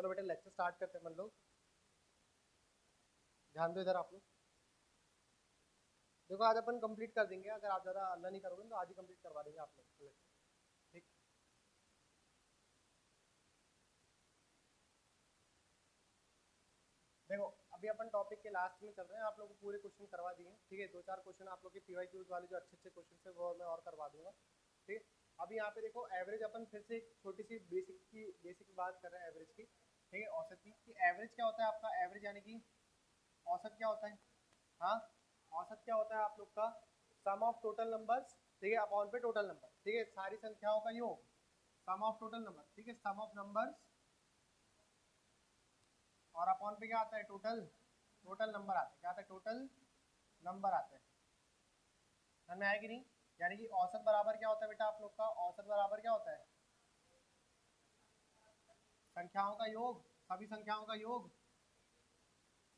चलो बेटा lecture start करते हैं अपन लोग। ध्यान दो इधर आप लोग। देखो आज अपन कंप्लीट कर देंगे, अगर आप ज़्यादा अल्लाह नहीं करोगे तो आज ही कंप्लीट करवा देंगे आप लोग। ठीक, देखो अभी अपन टॉपिक के लास्ट में चल रहे हैं। आप लोग को पूरे क्वेश्चन करवा दिए, ठीक है। 2-4 क्वेश्चन आप लोग के पीवाईक्यूज वाले जो अच्छे अच्छे क्वेश्चन है वो मैं और करवा दूंगा, ठीक है। अभी यहाँ पे देखो एवरेज, अपन फिर से एक छोटी सी बेसिक बात कर रहे हैं एवरेज की, ठीक है। औसत की कि एवरेज क्या होता है आपका, एवरेज यानी कि औसत क्या होता है। हाँ, औसत क्या होता है आप लोग का, सम ऑफ टोटल नंबर्स, ठीक है, अपॉन पे टोटल नंबर, ठीक है, सारी संख्याओं का योग, सम ऑफ टोटल नंबर, ठीक है, सम ऑफ नंबर्स, और अपॉन पे क्या आता है, टोटल टोटल नंबर आता है। क्या आता है, टोटल नंबर आता है। समझ में आया कि नहीं। यानी कि औसत बराबर क्या होता है बेटा आप लोग का, औसत बराबर क्या होता है, संख्याओं का योग, सभी संख्याओं का योग,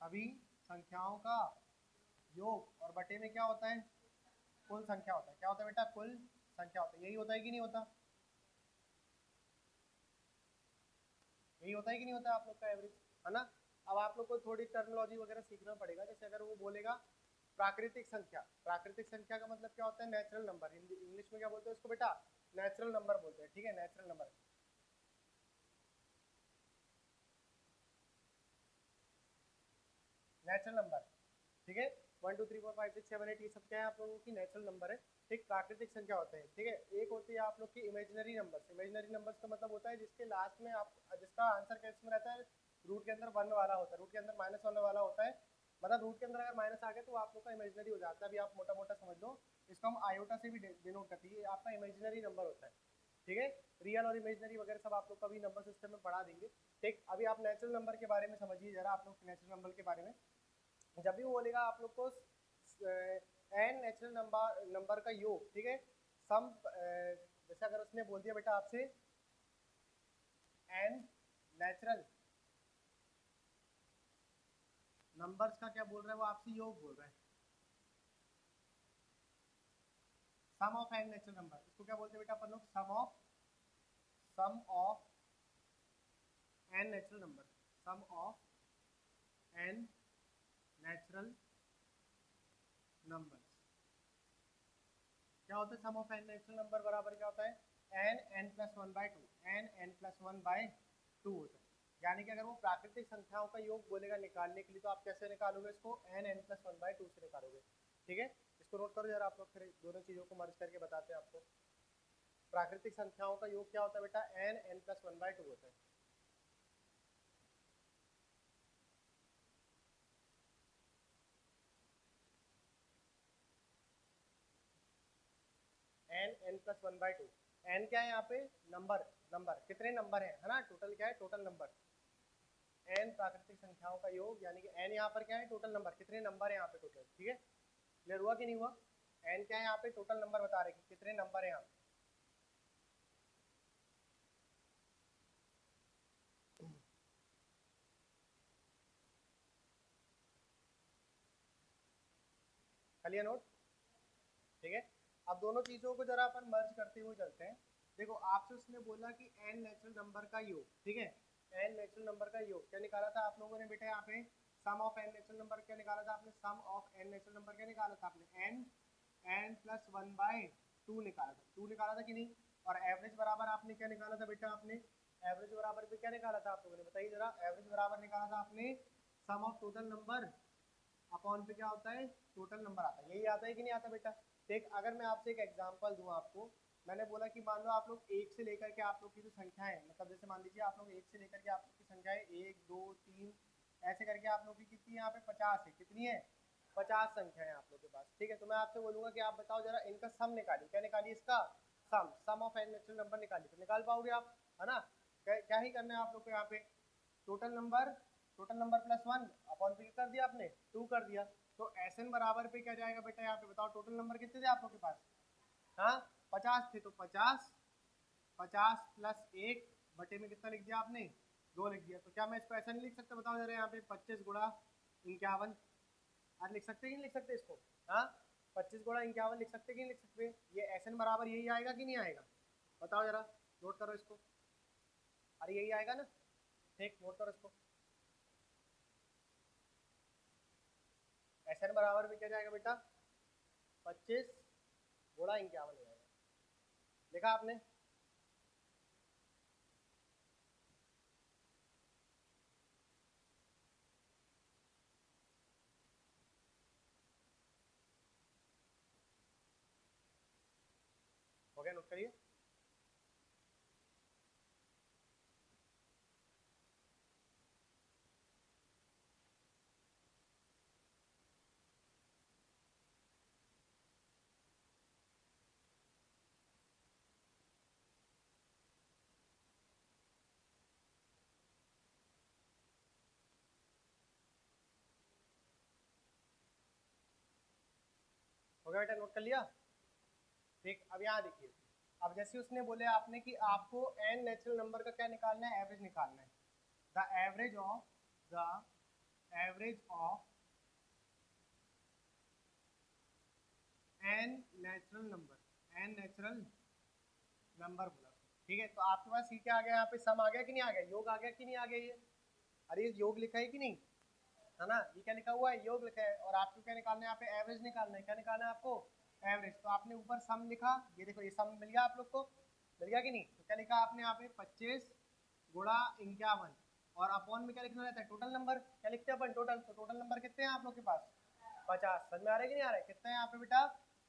सभी संख्याओं का योग, और बटे में क्या होता है, कुल संख्या होता है। क्या होता है बेटा, कुल संख्या होता है। यही होता है कि नहीं होता, यही होता है कि नहीं होता आप लोग का एवरेज, है ना। अब आप लोग को थोड़ी टर्मिनोलॉजी वगैरह सीखना पड़ेगा। जैसे अगर वो बोलेगा प्राकृतिक संख्या, प्राकृतिक संख्या का मतलब क्या होता है, नेचुरल नंबर। इंग्लिश में क्या बोलते हैं उसको बेटा, नेचुरल नंबर बोलते हैं, ठीक है, नेचुरल नंबर, नेचुरल नंबर, ठीक है। 1 2 3 4 5 6 7 8 ये सब क्या है आप लोगों की नेचुरल नंबर है, ठीक। प्राकृतिक संख्या होते हैं, ठीक है। एक होती है आप लोग की इमेजिनरी नंबर्स। इमेजिनरी नंबर्स का मतलब होता है जिसके लास्ट में आप, जिसका आंसर कैसे में रहता है, रूट के अंदर 1 वाला होता है, रूट के अंदर माइनस वाला होता है। मतलब रूट के अंदर अगर माइनस आ गया तो आप लोग का इमेजिनरी हो जाता है। अभी आप मोटा मोटा समझ लो, इसको हम आयोटा से भी डिनोट करते हैं, ये आपका इमेजिनरी नंबर होता है, ठीक है। रियल और इमेजिनरी वगैरह सब आप लोग कभी नंबर सिस्टम में पढ़ा देंगे, ठीक। अभी आप नेचुरल नंबर के बारे में समझिए जरा, आप लोग नेचुरल नंबर के बारे में। जब भी वो बोलेगा आप लोग को एन नेचुरल नंबर, नंबर का योग, ठीक है, सम, जैसे अगर उसने बोल दिया बेटा आपसे एन नेचुरल नंबर्स का क्या बोल रहा है वो आपसे, योग बोल रहा है, sum of N natural number. इसको क्या बोलते हैं बेटा अपन लोग, sum of N natural number, sum of N natural number. क्या होता है sum of N natural number बराबर क्या होता है, N N plus one by two, n N plus one by two होता है। यानी कि अगर वो प्राकृतिक संख्याओं का योग बोलेगा निकालने के लिए तो आप कैसे निकालोगे इसको, N N plus one by two से निकालोगे, ठीक है। इसको नोट करो जरा आप लोग, फिर दोनों चीज़ों को मर्ज करके बताते हैं आपको। प्राकृतिक संख्याओं का योग क्या होता है बेटा, N N plus one by two होता है। N N plus one by two, N क्या है यहाँ पे, नंबर, नंबर कितने नंबर है ना, टोटल क्या है, टोटल नंबर। एन प्राकृतिक संख्याओं का योग, यानी कि एन यहाँ पर क्या है, टोटल नंबर, कितने नंबर है यहाँ पे टोटल, ठीक है। क्लियर हुआ कि नहीं हुआ। एन क्या है यहाँ पे, टोटल नंबर बता रहे कि कितने नंबर है यहाँ पे। चलिए नोट, ठीक है। अब दोनों चीजों को जरा अपन मर्ज करते हुए चलते हैं। देखो आपसे उसने बोला कि एन नेचुरल नंबर का योग, ठीक है, एन नेचुरल नंबर का योग क्या निकाला था आप लोगों ने बेटा, यहाँ पे sum of N natural number क्या निकाला था आपने, sum of N natural number क्या निकाला था आपने, N N plus one by two निकाला था, टू निकाला था कि नहीं। और एवरेज बराबर आपने क्या निकाला था बेटा, आपने एवरेज बराबर पे क्या निकाला था आप लोगों ने, बताइए जरा। एवरेज बराबर निकाला था आपने sum of total number upon पे क्या होता है, टोटल नंबर आता है। यही आता है कि नहीं आता बेटा। देख अगर मैं आपसे एक एग्जांपल दूं आपको, मैंने बोला कि मान लो आप लोग एक से लेकर के आप लोग की जो संख्या है, मतलब जैसे मान लीजिए आप लोग एक से लेकर के आप लोग की संख्या है 1 2 3 ऐसे करके आप लोग की कितनी है यहाँ पे 50 है, कितनी है 50 संख्या है आप लोग के पास, ठीक है। तो मैं आपसे बोलूंगा कि आप बताओ जरा इनका सम निकालिए, क्या निकालिए इसका, सम ऑफ एन नेचुरल नंबर निकालिए। तो निकाल पाओगे आप, है ना। क्या ही करना है आप लोग को यहाँ पे, total number, total number plus one upon पे कर दिया आपने, टू कर दिया। तो एस एन बराबर पे क्या जाएगा बेटा, यहाँ पे बताओ टोटल नंबर कितने थे आप लोग के पास, हाँ 50 थे। तो 50, 50 प्लस एक बटे में कितना लिख दिया आपने, 2 लिख दिया। तो क्या मैं इसको ऐसा नहीं लिख सकता, बताओ जरा यहाँ पे 25 गुणा 51, आज लिख सकते कि नहीं लिख सकते इसको, हाँ 25 गुणा 51 लिख सकते कि नहीं लिख सकते। ये एस एन बराबर यही आएगा कि नहीं आएगा, बताओ जरा, नोट करो इसको, अरे यही आएगा ना। ठीक, नोट करो इसको। SN बराबर में क्या जाएगा बेटा, 25 गुणा 51 हो जाएगा। लिखा आपने? हो गया, नोट करिए। हो गया बेटा, नोट कर लिया? ठीक, अब यहाँ देखिए, अब जैसे उसने बोले आपने कि आपको n नेचुरल नंबर का क्या निकालना है, एवरेज निकालना है। The average of n natural number बोला, ठीक है। तो आपके पास ये क्या आ गया, यहाँ पे सम आ गया कि नहीं आ गया, योग आ गया कि नहीं आ गया? ये अरे योग लिखा है कि नहीं, है ना? ये क्या लिखा हुआ है, योग लिखा है। और आपको क्या निकालना है, यहाँ पे एवरेज निकालना है। क्या निकालना है आपको, एवरेज। तो आपने ऊपर सम लिखा, ये देखो ये सम मिल गया आप लोग को, मिल गया कि नहीं? तो क्या लिखा आपने यहाँ पे, 25 गुणा 51, और अपॉन में क्या लिखना रहता है, टोटल नंबर। क्या लिखते हैं अपन, टोटल। तो टोटल नंबर कितने हैं आप लोग के पास, 50। समझ में आ रहा है कि नहीं आ रहा है? कितने हैं यहाँ पे बेटा,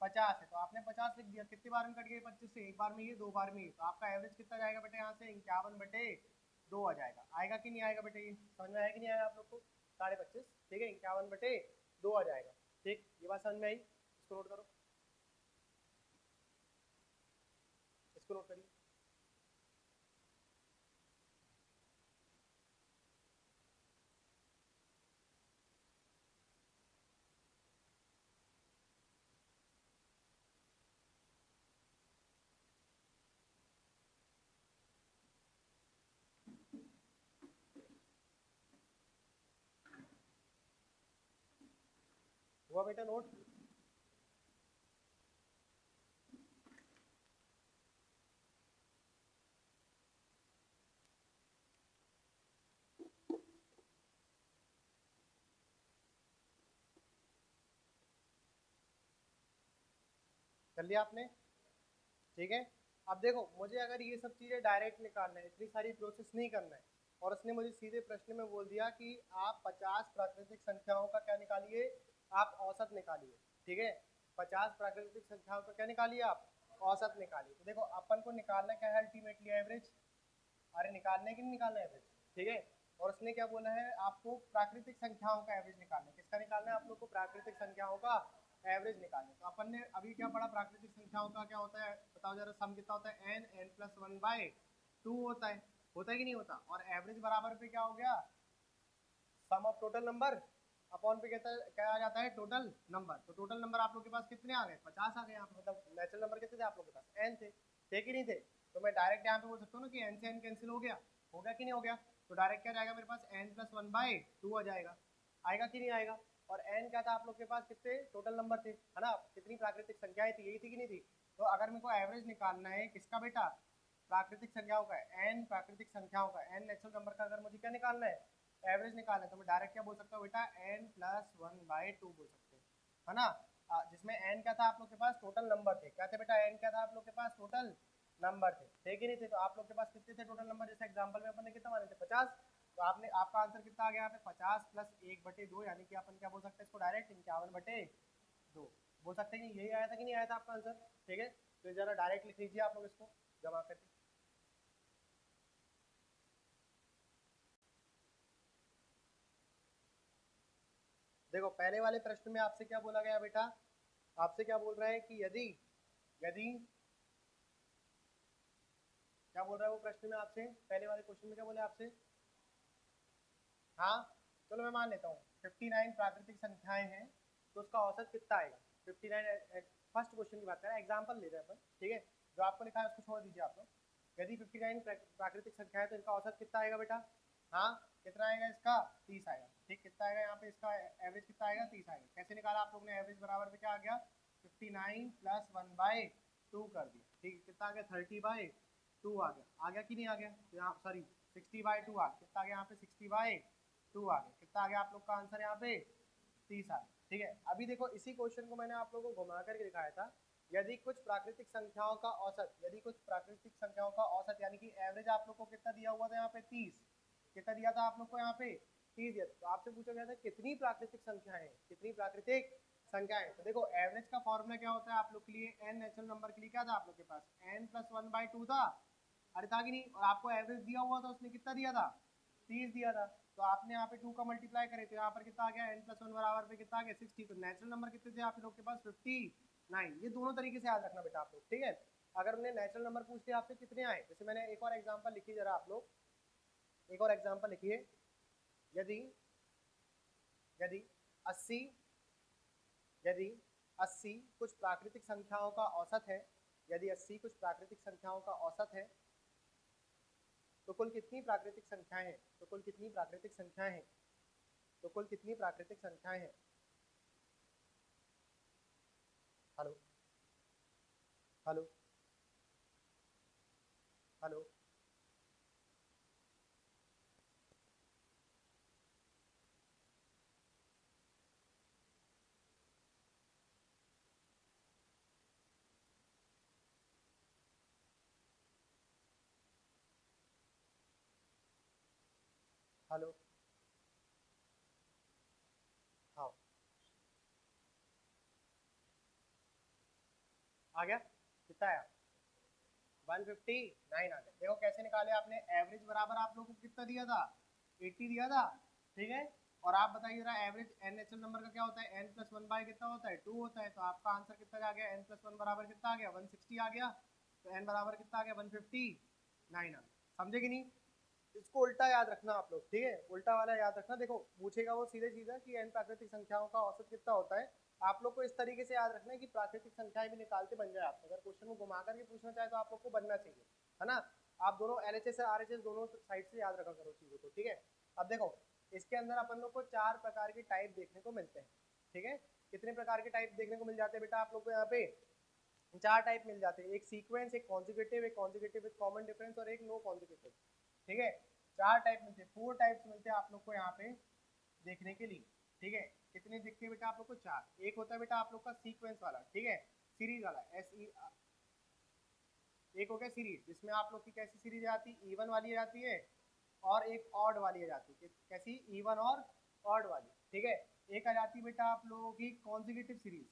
50 है। तो आपने 50 लिख दिया, कितनी बार में कट गई 25 से, एक बार में ये, दो बार में ये। तो आपका एवरेज कितना जाएगा बेटा यहाँ से, 51/2 आ जाएगा। आएगा कि नहीं आएगा बेटा, ये समझ में आया कि नहीं आया आप लोग को, 25.5, ठीक है, 51/2 आ जाएगा। ठीक, ये बात समझ में आई? इसको नोट करो, इसको नोट करिए। हुआ बेटा नोट? कर लिया आपने? ठीक है। अब देखो, मुझे अगर ये सब चीज़ें डायरेक्ट निकालना है, इतनी सारी प्रोसेस नहीं करना है, और उसने मुझे सीधे प्रश्न में बोल दिया कि आप 50 प्राकृतिक संख्याओं का क्या निकालिए, आप औसत निकालिए। ठीक है, 50 प्राकृतिक संख्याओं का क्या निकालिए आप, औसत निकालिए। तो देखो अपन को निकालना क्या है, अल्टीमेटली एवरेज। अरे निकालना है कि नहीं निकालना है एवरेज, ठीक है। और उसने क्या बोला है, आपको प्राकृतिक संख्याओं का एवरेज निकालना है। किसका निकालना है आप लोग को, प्राकृतिक संख्याओं का एवरेज निकालना है। तो अपन ने अभी क्या पढ़ा, प्राकृतिक संख्याओं का क्या होता है, बताओ जरा, सम कितना होता है, n+1/2 होता है कि नहीं होता? और एवरेज बराबर पे क्या हो गया, सम ऑफ टोटल नंबर अपॉन पे कहता है, क्या आ जाता है, टोटल नंबर। तो टोटल नंबर आप लोग के पास कितने आ गए, 50 आ गए यहाँ पे। मतलब नेचुरल नंबर कितने थे आप लोग के पास, n थे कि नहीं थे? तो मैं डायरेक्ट यहाँ पे बोल सकता हूँ ना कि n से n कैंसिल हो गया कि नहीं हो गया? तो डायरेक्ट क्या जाएगा मेरे पास, n+1/2 आ जाएगा। आएगा कि नहीं आएगा? और n क्या था आप लोग के पास, कितने टोटल नंबर थे, है ना? कितनी प्राकृतिक संख्याएं थी, यही थी कि नहीं थी? तो अगर मेरे को एवरेज निकालना है किसका बेटा, प्राकृतिक संख्याओं का, n प्राकृतिक संख्याओं का, n नेचुरल नंबर का अगर मुझे क्या निकालना है, एवरेज निकालना है, तो मैं डायरेक्ट क्या बोल सकता हूँ बेटा, n+1/2 बोल सकते हैं, है ना? जिसमें n क्या था आप लोग के पास, टोटल नंबर थे। क्या थे बेटा, n क्या था आप लोग के पास, टोटल नंबर थे कि नहीं थे? तो आप लोग के पास कितने थे टोटल नंबर, जैसे एग्जांपल में अपन ने कितना माने थे, 50। तो आपने, आपका आंसर कितना आ गया यहाँ पे, 50 + 1/2, यानी कि अपन क्या बोल सकते हैं इसको, डायरेक्ट 51/2 बोल सकते हैं। यही आया था कि नहीं आया था आपका आंसर? ठीक है, तो जरा डायरेक्ट लिख लीजिए आप लोग इसको जमा करके। देखो पहले वाले प्रश्न में आपसे क्या बोला गया बेटा, आपसे क्या बोल रहा है कि यदि यदि क्या बोल रहा है वो प्रश्न में आपसे, पहले वाले क्वेश्चन में क्या बोले आपसे? हाँ, चलो मैं मान लेता हूँ 59 प्राकृतिक संख्याएं हैं, तो उसका औसत कितना आएगा? 59, फर्स्ट क्वेश्चन की बात करें, एग्जाम्पल ले रहे हैं अपन, ठीक है। जो आपको लिखा है उसको छोड़ दीजिए आप लोग। यदि 59 प्राकृतिक संख्या है तो इनका औसत कितना आएगा बेटा? हाँ, कितना आएगा इसका, 30 आएगा। ठीक, कितना आएगा यहाँ पे, इसका एवरेज कितना आएगा, 30 आएगा। कैसे निकाला आप लोग ने, एवरेज बराबर पे क्या आ गया, 59 + 1/2 कर दिया। ठीक, कितना आ गया, 30/2 आ गया। आ गया कि नहीं आ गया? यहाँ सॉरी, 60/2 आ गया, कितना आ गया यहाँ पे 60/2 आ गया, कितना आ गया आप लोग का आंसर यहाँ पे 30 आ गया। ठीक है, अभी देखो इसी क्वेश्चन को मैंने आप लोगों को घुमा करके दिखाया था। यदि कुछ प्राकृतिक संख्याओं का औसत, यदि कुछ प्राकृतिक संख्याओं का औसत यानी कि एवरेज आप लोग को कितना दिया हुआ था यहाँ पे 30, कितना दिया था आप लोग को यहाँ पे 30 दिया। तो आपसे पूछा गया था कितनी प्राकृतिक संख्याएं, कितनी प्राकृतिक संख्याएं। तो देखो एवरेज का फॉर्मूला क्या होता है आप लोग के लिए, एन नेचुरल नंबर के लिए क्या था आप लोग के पास, n+1/2 था, अरे था कि नहीं, और आपको एवरेज दिया हुआ था, उसने कितना दिया था 30 दिया था। तो आपने यहाँ पे 2 का मल्टीप्लाई करे तो यहाँ पर कितना आ गया, n+1 बराबर पे कितना आ गया 60। तो नेचुरल नंबर कितने थे आप लोग के पास 59। ये दोनों तरीके से याद रखना बेटा आप लोग, ठीक है। अगर उन्हें नेचुरल नंबर पूछ लिया आपसे कितने आए, जैसे मैंने एक और एग्जांपल लिखी, जरा आप लोग एक और एग्जांपल लिखिए। यदि यदि 80 यदि 80 कुछ प्राकृतिक संख्याओं का औसत है, यदि 80 कुछ प्राकृतिक संख्याओं का औसत है, तो कुल कितनी प्राकृतिक संख्याएं हैं, तो कुल कितनी प्राकृतिक संख्याएं हैं, तो कुल कितनी प्राकृतिक संख्याएं हैं। हेलो हेलो हेलो हेलो, हाँ आ गया, कितना आया 159 आ गया। देखो कैसे निकाले आपने, एवरेज बराबर आप लोगों को कितना दिया था 80 दिया था, ठीक है। और आप बताइए जरा एवरेज एन नेचुरल नंबर का क्या होता है, n+1 कितना होता है 2 होता है। तो आपका आंसर कितना आ गया, n+1 बराबर कितना आ गया 160 आ गया। तो n बराबर कितना आ गया 159 आ गया, समझे कि नहीं। इसको उल्टा याद रखना आप लोग, ठीक है, उल्टा वाला याद रखना। देखो पूछेगा वो सीधे सीधा कि n प्राकृतिक संख्याओं का औसत कितना होता है, आप लोग को इस तरीके से याद रखना है कि प्राकृतिक संख्याएं भी निकालते बन जाए। आप अगर क्वेश्चन को घुमा करके पूछना चाहे तो आप लोग को बनना चाहिए, है ना। आप दोनों LHS और RHS दोनों साइड से याद रखा करो चीजों को, ठीक है। अब देखो इसके अंदर अपन लोग को 4 प्रकार के टाइप देखने को मिलते हैं, ठीक है। कितने प्रकार के टाइप देखने को मिल जाते हैं बेटा आप लोग को, यहाँ पे 4 टाइप मिल जाते हैं, एक सीक्वेंस, एक कॉन्जिक्यूटिव, एक कॉन्जिक्यूटिव विद कॉमन डिफरेंस और एक नो कॉन्जिक्यूटिव, ठीक है। 4 टाइप मिलते हैं, 4 टाइप्स मिलते हैं आप लोग को यहाँ पे देखने के लिए, ठीक है। कितने दिखते हैं बेटा आप लोग को 4। एक होता है बेटा आप लोग का सीक्वेंस वाला, ठीक है, सीरीज वाला SE। एक हो गया सीरीज, जिसमें आप लोग की कैसी सीरीज आती है, इवन वाली आती है और एक ऑड वाली आ जाती है, कैसी, इवन और ऑड वाली, ठीक है। एक आ जाती है बेटा आप लोगों की कॉन्जिक्यूटिव सीरीज,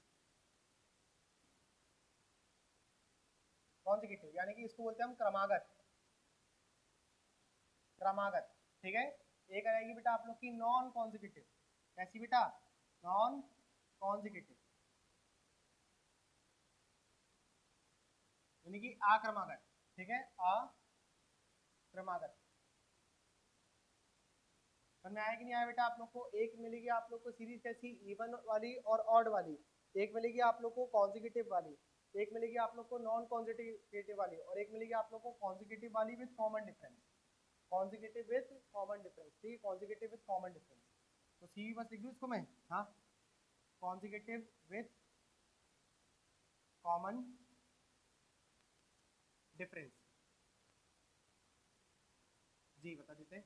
कॉन्जिक्यूटिव यानी कि इसको बोलते हैं हम क्रमागत, क्रमागत, ठीक है। एक आ जाएगी बेटा आप लोग की नॉन कॉन्जिक्यूटिव, कैसी बेटा, नॉन कॉन्जिक्यूटिव यानी कि अक्रमागत, ठीक है, अक्रमागत। समझ में आया कि नहीं आया बेटा आप लोग को। एक मिलेगी आप लोग को सीरीज कैसी, इवन वाली और ऑड वाली। एक मिलेगी आप लोग को कॉन्जिक्यूटिव वाली, एक मिलेगी आप लोग को नॉन कॉन्जिक्यूटिव वाली, और एक मिलेगी आप लोग को कॉन्जिक्यूटिव वाली with common difference, consecutive with common difference, ठीक है, कॉन्जिक्यूटिव विद कॉमन डिफरेंस। तो सी बस लिख दूं इसको मैं, हाँ, कॉन्जिक्यूटिव विद कॉमन डिफरेंस। जी बता देते हैं,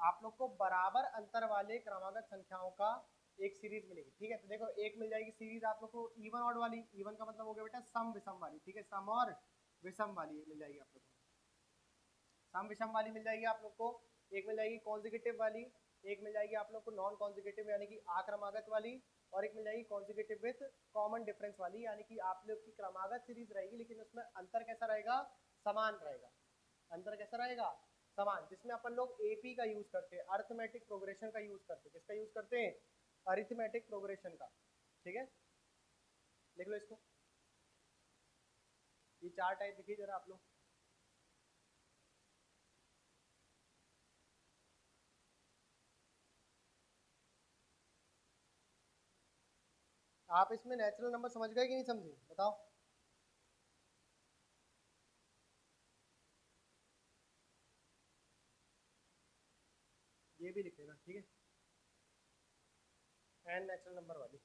आप लोग को बराबर अंतर वाले क्रमागत संख्याओं का एक सीरीज मिलेगी, ठीक है। तो देखो एक मिल जाएगी सीरीज आप लोग को इवन ऑड वाली, इवन का मतलब हो गया बेटा सम विषम वाली, ठीक है, सम और विषम वाली मिल जाएगी आप लोग को, सम विषम वाली मिल जाएगी आप लोग को। एक मिल जाएगी कॉन्जिक्यूटिव वाली, एक मिल जाएगी आप लोग को नॉन कॉन्जिक्यूटिव यानी कि आक्रमागत वाली, और एक मिल जाएगी कॉन्जिक्यूटिव विद कॉमन डिफरेंस वाली, यानी कि आप लोग की क्रमागत सीरीज रहेगी लेकिन उसमें अंतर कैसा रहेगा, समान रहेगा। अंतर कैसा रहेगा, समान, जिसमें अपन लोग AP का यूज करते हैं, अरिथमेटिक प्रोग्रेशन का यूज करते हैं। किसका यूज करते हैं, अरिथमेटिक प्रोग्रेशन का, ठीक है। लिख लो इसको, ये 4 टाइप देखिए जरा आप लोग। आप इसमें नेचुरल नंबर समझ गए कि नहीं समझे, बताओ। ये भी लिख लेना, ठीक है, एन नेचुरल नंबर वाली,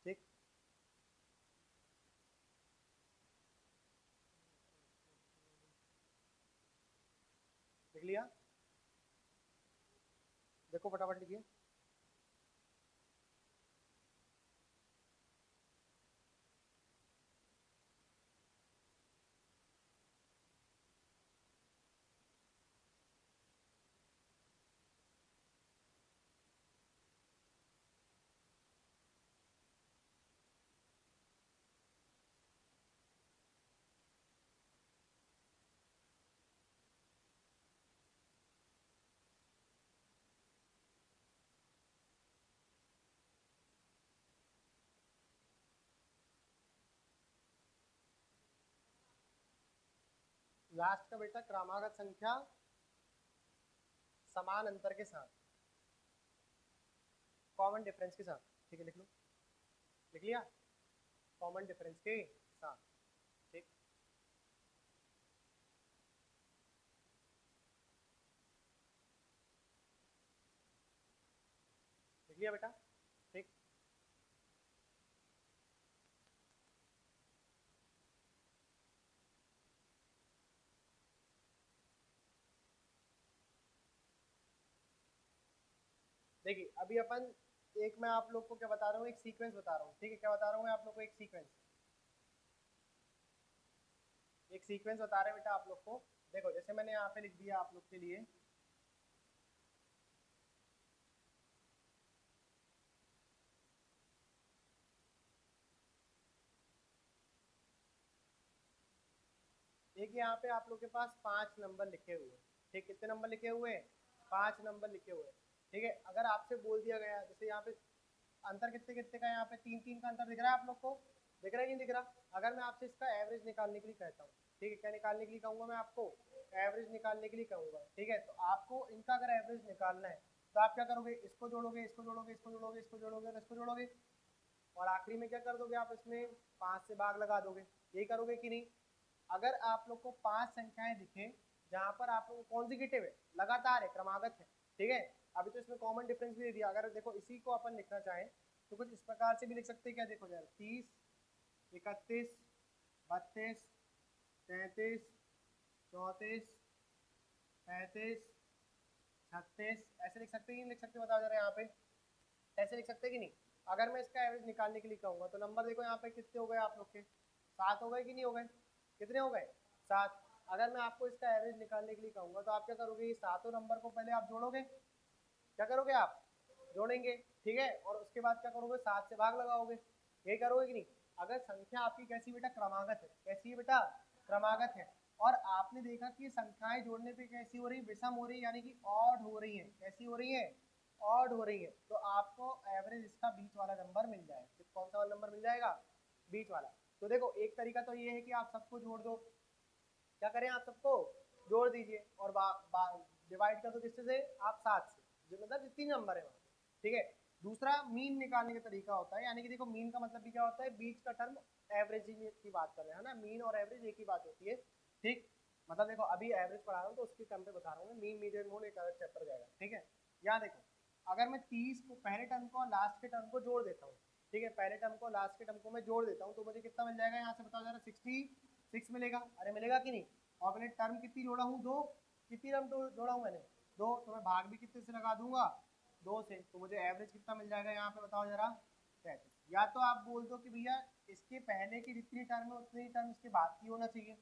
ठीक। लिख लिया? देखो फटाफट लिखिए। लास्ट का बेटा क्रमागत संख्या समान अंतर के साथ, कॉमन डिफरेंस के साथ। ठीक है, लिख लो। लिख लिया? कॉमन डिफरेंस के साथ। ठीक, लिख लिया बेटा? ठीक, देखिए अभी अपन एक, मैं आप लोग को क्या बता रहा हूँ, एक सीक्वेंस बता रहा हूँ। ठीक है, क्या बता रहा हूँ मैं आप लोग को? एक सीक्वेंस, एक सीक्वेंस बता रहे हैं बेटा आप लोग को। देखो जैसे मैंने यहाँ पे लिख दिया आप लोग के लिए, एक यहाँ पे आप लोग के पास 5 नंबर लिखे हुए हैं। ठीक, कितने नंबर लिखे हुए हैं? 5 नंबर लिखे हुए हैं। ठीक है, अगर आपसे बोल दिया गया, जैसे यहाँ पे अंतर कितने कितने का, यहाँ पे 3 3 का अंतर दिख रहा है आप लोग को? दिख रहा है नहीं दिख रहा? अगर मैं आपसे इसका एवरेज निकालने के लिए कहता हूँ, ठीक है, क्या निकालने के लिए कहूँगा मैं आपको? एवरेज निकालने के लिए कहूँगा। ठीक है, तो आपको इनका अगर एवरेज निकालना है तो आप क्या करोगे? इसको जोड़ोगे, इसको जोड़ोगे, इसको जोड़ोगे, इसको जोड़ोगे और इसको जोड़ोगे, और आखिरी में क्या कर दोगे आप? इसमें 5 से भाग लगा दोगे। यही करोगे कि नहीं? अगर आप लोग को 5 संख्याएं दिखे जहां पर आप लोग कॉन्जिक्यूटिव है, लगातार है, क्रमागत है, ठीक है, अभी तो इसमें कॉमन डिफरेंस भी दे दिया। अगर देखो इसी को अपन लिखना चाहें तो कुछ इस प्रकार से भी लिख सकते हैं। क्या देखो जरा, 30, 31, 32, 33, 34, 35, 36, ऐसे लिख सकते हैं कि नहीं लिख सकते? बताओ जरा यहाँ पे, ऐसे लिख सकते हैं कि नहीं? अगर मैं इसका एवरेज निकालने के लिए कहूँगा तो नंबर देखो यहाँ पे कितने हो गए आप लोग के? 7 हो गए कि नहीं हो गए? कितने हो गए? 7। अगर मैं आपको इसका एवरेज निकालने के लिए कहूँगा तो आप क्या करोगे? ये सातों नंबर को पहले आप जोड़ोगे। क्या करोगे आप? जोड़ेंगे, ठीक है, और उसके बाद क्या करोगे? 7 से भाग लगाओगे। यही करोगे कि नहीं? अगर संख्या आपकी कैसी बेटा? क्रमागत है। कैसी है बेटा? क्रमागत है। और आपने देखा कि संख्याएं जोड़ने पे कैसी हो रही? विषम हो रही, यानी कि ऑड हो रही है। कैसी हो रही है? ऑड हो रही है। तो आपको एवरेज इसका बीच वाला नंबर मिल जाएगा। कौन सा वाला नंबर मिल जाएगा? बीच वाला। तो देखो एक तरीका तो ये है कि आप सबको जोड़ दो। क्या करें? आप सबको जोड़ दीजिए और डिवाइड कर दो किससे से? आप 7 से, जो मतलब जितनी नंबर है वहाँ पे। ठीक है, दूसरा मीन निकालने का तरीका होता है, यानी कि देखो मीन का मतलब भी क्या होता है? बीच का टर्म। एवरेज की बात कर रहे हैं ना, मीन और एवरेज एक ही बात होती है। ठीक, मतलब देखो अभी एवरेज पढ़ा रहा हूँ तो उसके टर्म पे बता रहा हूँ, मीन मीडियन मोड एक अलग चैप्टर जाएगा। ठीक है, यहाँ देखो, अगर मैं 30 को पहले टर्म को और लास्ट के टर्म को जोड़ देता हूँ, ठीक है, पहले टर्म को लास्ट के टर्म को मैं जोड़ देता हूँ तो मुझे कितना मिल जाएगा? यहाँ से बताओ जरा, 66 मिलेगा। अरे मिलेगा कि नहीं? और मैंने टर्म कितनी जोड़ा हूँ? 2। कितनी टर्म जोड़ा हूँ मैंने? 2। तो मैं भाग भी कितने से लगा दूंगा? 2 से। तो मुझे एवरेज कितना मिल जाएगा यहाँ पे? बताओ जरा, 33। या तो आप बोल दो कि भैया इसके पहले की जितनी टर्म है उतनी टर्म इसके बाद की होना चाहिए।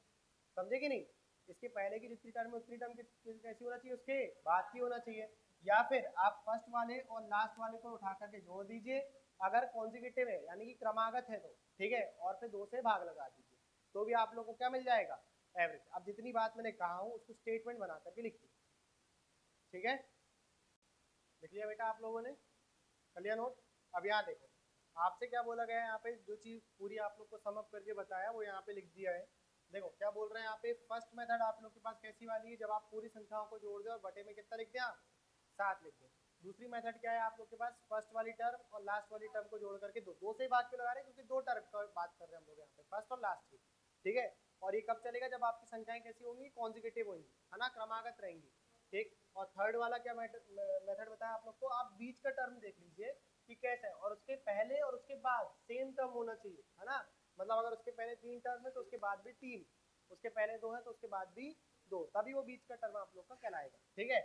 समझे कि नहीं? इसके पहले की जितनी टर्म है उतनी टर्म कैसी होना चाहिए? उसके बाद की होना चाहिए। या फिर आप फर्स्ट वाले और लास्ट वाले को उठा करके जोड़ दीजिए, अगर कॉन्जिक्यूटिव है यानी कि क्रमागत है तो, ठीक है, और फिर 2 से भाग लगा दीजिए, तो भी आप लोगों को क्या मिल जाएगा? एवरेज। अब जितनी बात मैंने कहा हूँ उसको स्टेटमेंट बना करके लिखिए। ठीक है, लिख लिया बेटा आप लोगों ने? कर लिया नोट? अब यहाँ देखो, आपसे क्या बोला गया है यहाँ पे? जो चीज पूरी आप लोग को सम अप करके बताया वो यहाँ पे लिख दिया है। देखो क्या बोल रहे हैं यहाँ पे? फर्स्ट मेथड आप लोग के पास कैसी वाली है? जब आप पूरी संख्याओं को जोड़ दे और बटे में कितना लिख दिया? 7 लिख दे। दूसरी मेथड क्या है आप लोग के पास? फर्स्ट वाली टर्म और लास्ट वाली टर्म को जोड़ करके दो से ही बात क्यों लगा रहे हैं? क्योंकि 2 टर्म का बात कर रहे हैं हम लोग यहाँ पे, फर्स्ट और लास्ट की। ठीक है, और ये कब चलेगा? जब आपकी संख्याएं कैसी होंगी? कॉन्जिक्यूटिव होंगी, है ना, क्रमागत रहेंगी। ठीक, और थर्ड वाला क्या मेथड बताया आप लोग को? आप बीच का टर्म देख लीजिए कि कैसा है, और उसके पहले और उसके बाद सेम टर्म होना चाहिए, है ना। मतलब अगर उसके पहले 3 टर्म है तो उसके बाद भी 3, उसके पहले 2 है तो उसके बाद भी 2, तभी वो बीच का टर्म आप लोग का कहलाएगा। ठीक है,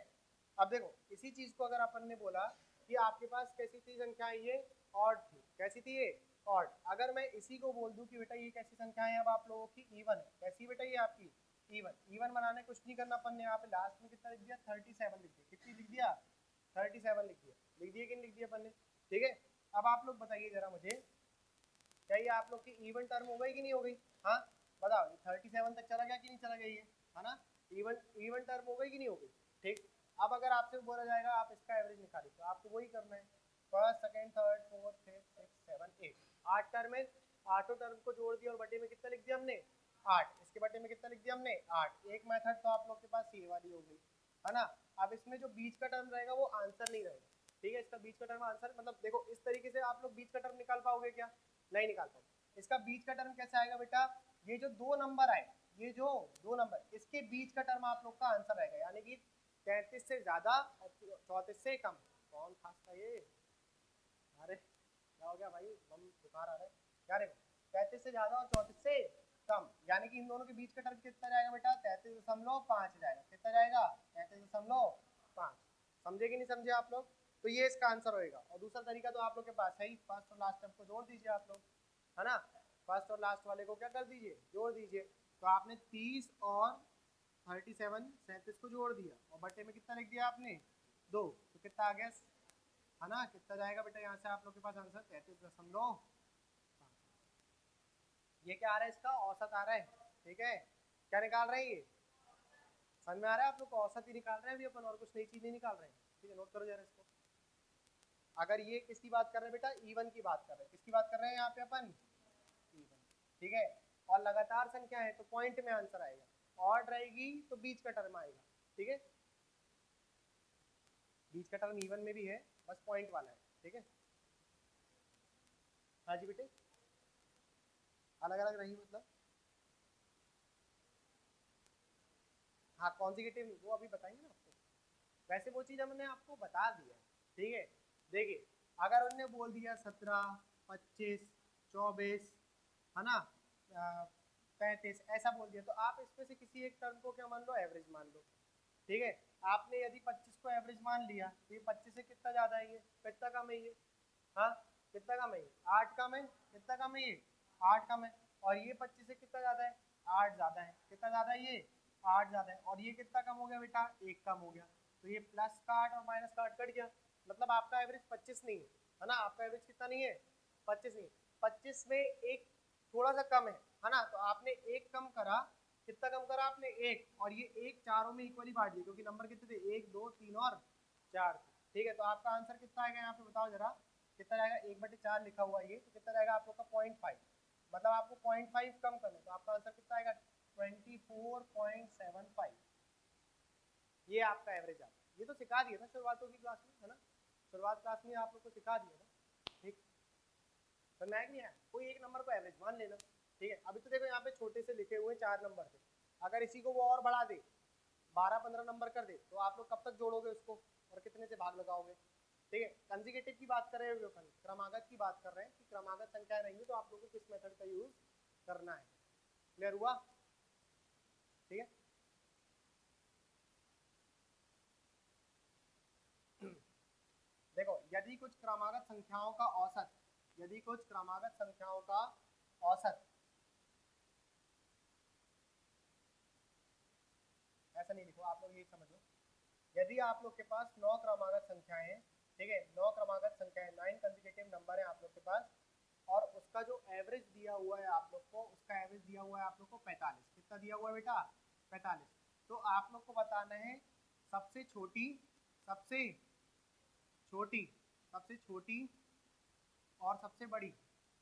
अब देखो इसी चीज को अगर अपन ने बोला कि आपके पास कैसी थी संख्या, ये ऑड थी, कैसी थी ये ऑड, अगर मैं इसी को बोल दूं कि बेटा ये कैसी संख्या है अब आप लोगों की इवन है, कैसी बेटा ये आपकी इवन, इवन बनाने कुछ नहीं करना अपन ने, यहाँ पे लास्ट में कितना लिख दिया 37 लिख दिया, कितनी लिख दिया 37 लिख दिया, लिख दिया कि नहीं लिख दिया अपन ने। ठीक है, अब आप लोग बताइए जरा मुझे, क्या ये आप लोग की इवन टर्म हो गई कि नहीं हो गई, हाँ बताओ 37 तक चला गया कि नहीं चला गया ये, है ना, इवन टर्म हो गई कि नहीं हो गई। ठीक, अब अगर आपसे बोला जाएगा आप इसका एवरेज निकालिए तो आपको वही करना है, first second third fourth fifth six seven eight, 8 term है, आठों टर्म को जोड़ दिया और बटे में कितना लिख दिया हमने 8, इसके बटे में कितना लिख दिया हमने 8, एक मेथड तो आप लोग के पास ये वाली हो गई, है ना। अब इसमें जो बीच का टर्म रहेगा वो आंसर नहीं रहेगा, ठीक है, इसका बीच का टर्म आंसर, मतलब देखो इस तरीके से आप लोग बीच का टर्म निकाल पाओगे क्या, नहीं निकाल पाओगे। इसका बीच का टर्म कैसे आएगा बेटा, ये जो 2 नंबर आए, ये जो 2 नंबर इसके बीच का टर्म आप लोग का आंसर रहेगा, यानी कि 33 से ज्यादा और 34 से कम। कौन खासता ये, अरे क्या हो गया भाई, बम बुखार आ रहा है क्या, देखो 33 से ज्यादा और 34 से कम, यानी कि इन दोनों के बीच का टर्म कितना जाएगा बेटा 33.5 जाएगा, कितना जाएगा 33.5, समझे कि नहीं समझे आप लोग, तो ये इसका आंसर होएगा। और दूसरा तरीका तो आप लोग के पास है ही, फर्स्ट और लास्ट टर्म को जोड़ दीजिए आप लोग, है ना, फर्स्ट और लास्ट वाले को क्या कर दीजिए जोड़ दीजिए, तो आपने 30 और 37 को जोड़ दिया और बटे में कितना लिख दिया आपने 2, तो कितना आ गया, है ना, कितना जाएगा बेटा यहाँ से आप लोग के पास आंसर 33.5, ये क्या आ रहा है इसका औसत आ रहा है। ठीक है, क्या निकाल रहे हैं ये, समझ में आ रहा है आप लोग को, औसत ही निकाल रहे हैं अभी अपन, और कुछ नई चीज नहीं निकाल रहे हैं। ठीक है, नोट करो जरा इसको, अगर ये किसकी बात कर रहे हैं बेटा, इवन की बात कर रहे हैं, किसकी बात कर रहे हैं यहाँ पे अपन, इवन। ठीक है, और लगातार संख्या है तो पॉइंट में आंसर आएगा, ऑड रहेगी तो बीच का टर्म आएगा। ठीक है, बीच का टर्म इवन में भी है, बस पॉइंट वाला है। ठीक है, हाँ जी बेटे, अलग अलग रही मतलब, हाँ कॉन्जिक्यूटिव वो अभी बताएंगे ना आपको, वैसे वो चीज हमने आपको बता दिया है। ठीक है, देखिए अगर उन्होंने बोल दिया 17 25 24, है ना, 35 ऐसा बोल दिया, तो आप इसमें से किसी एक टर्म को क्या मान लो एवरेज मान लो। ठीक है, आपने यदि 25 को एवरेज मान लिया तो ये 25 से कितना ज्यादा है, ये कितना कम है ये, हाँ कितना कम है ये 8 कम है, कितना कम है ये 8 कम है, और ये 25 से कितना ज्यादा है 8 ज्यादा है, कितना ज्यादा है ये 8 ज्यादा है, और ये कितना कम हो गया बेटा 1 कम हो गया, तो ये प्लस का 8 और माइनस का 8 कट गया, मतलब आपका एवरेज 25 नहीं है ना, आपका एवरेज कितना नहीं है 25 नहीं है, 25 में एक थोड़ा सा कम है ना, तो आपने एक कम करा, कितना कम करा आपने एक, और ये एक चारों में इक्वली बांट दिया, क्योंकि नंबर कितने थे 1 2 3 और 4 थे। ठीक है, तो आपका आंसर कितना आएगा यहाँ पे बताओ जरा, कितना जाएगा 1/4 लिखा हुआ है ये, तो कितना जाएगा आप लोग का 0.5, मतलब आपको 0.5 कम करना, तो आपका आंसर कितना आएगा 24.75, ये आपका एवरेज आता है। ये तो सिखा दिया था शुरुआतों की क्लास में, है ना, शुरुआत क्लास में आप लोग को सिखा दिया था। ठीक, तो मैं नहीं आया, कोई एक नंबर को एवरेज मान लेना। ठीक है, अभी तो देखो यहाँ पे छोटे से लिखे हुए 4 नंबर थे, अगर इसी को वो और बढ़ा दे 12-15 नंबर कर दे, तो आप लोग कब तक जोड़ोगे उसको और कितने से भाग लगाओगे। ठीक है, कंजुगेटिव की बात कर रहे हो अपन, क्रमागत की बात कर रहे हैं कि क्रमागत संख्या रहेंगी तो आप लोगों को किस मेथड का यूज करना है। क्लियर हुआ। ठीक है, देखो यदि कुछ क्रमागत संख्याओं का औसत, यदि कुछ क्रमागत संख्याओं का औसत, ऐसा नहीं लिखो आप लोग, ये समझ लो, यदि आप लोग के पास 9 क्रमागत संख्याएं हैं, ठीक है 9 क्रमागत संख्याएं 9 कंसेक्यूटिव नंबर है आप लोग के पास, और उसका जो एवरेज दिया हुआ है आप लोग को, उसका एवरेज दिया हुआ है आप लोग को 45, कितना दिया हुआ है बेटा 45, तो आप लोग को बताना है सबसे छोटी, सबसे छोटी, सबसे छोटी और सबसे बड़ी,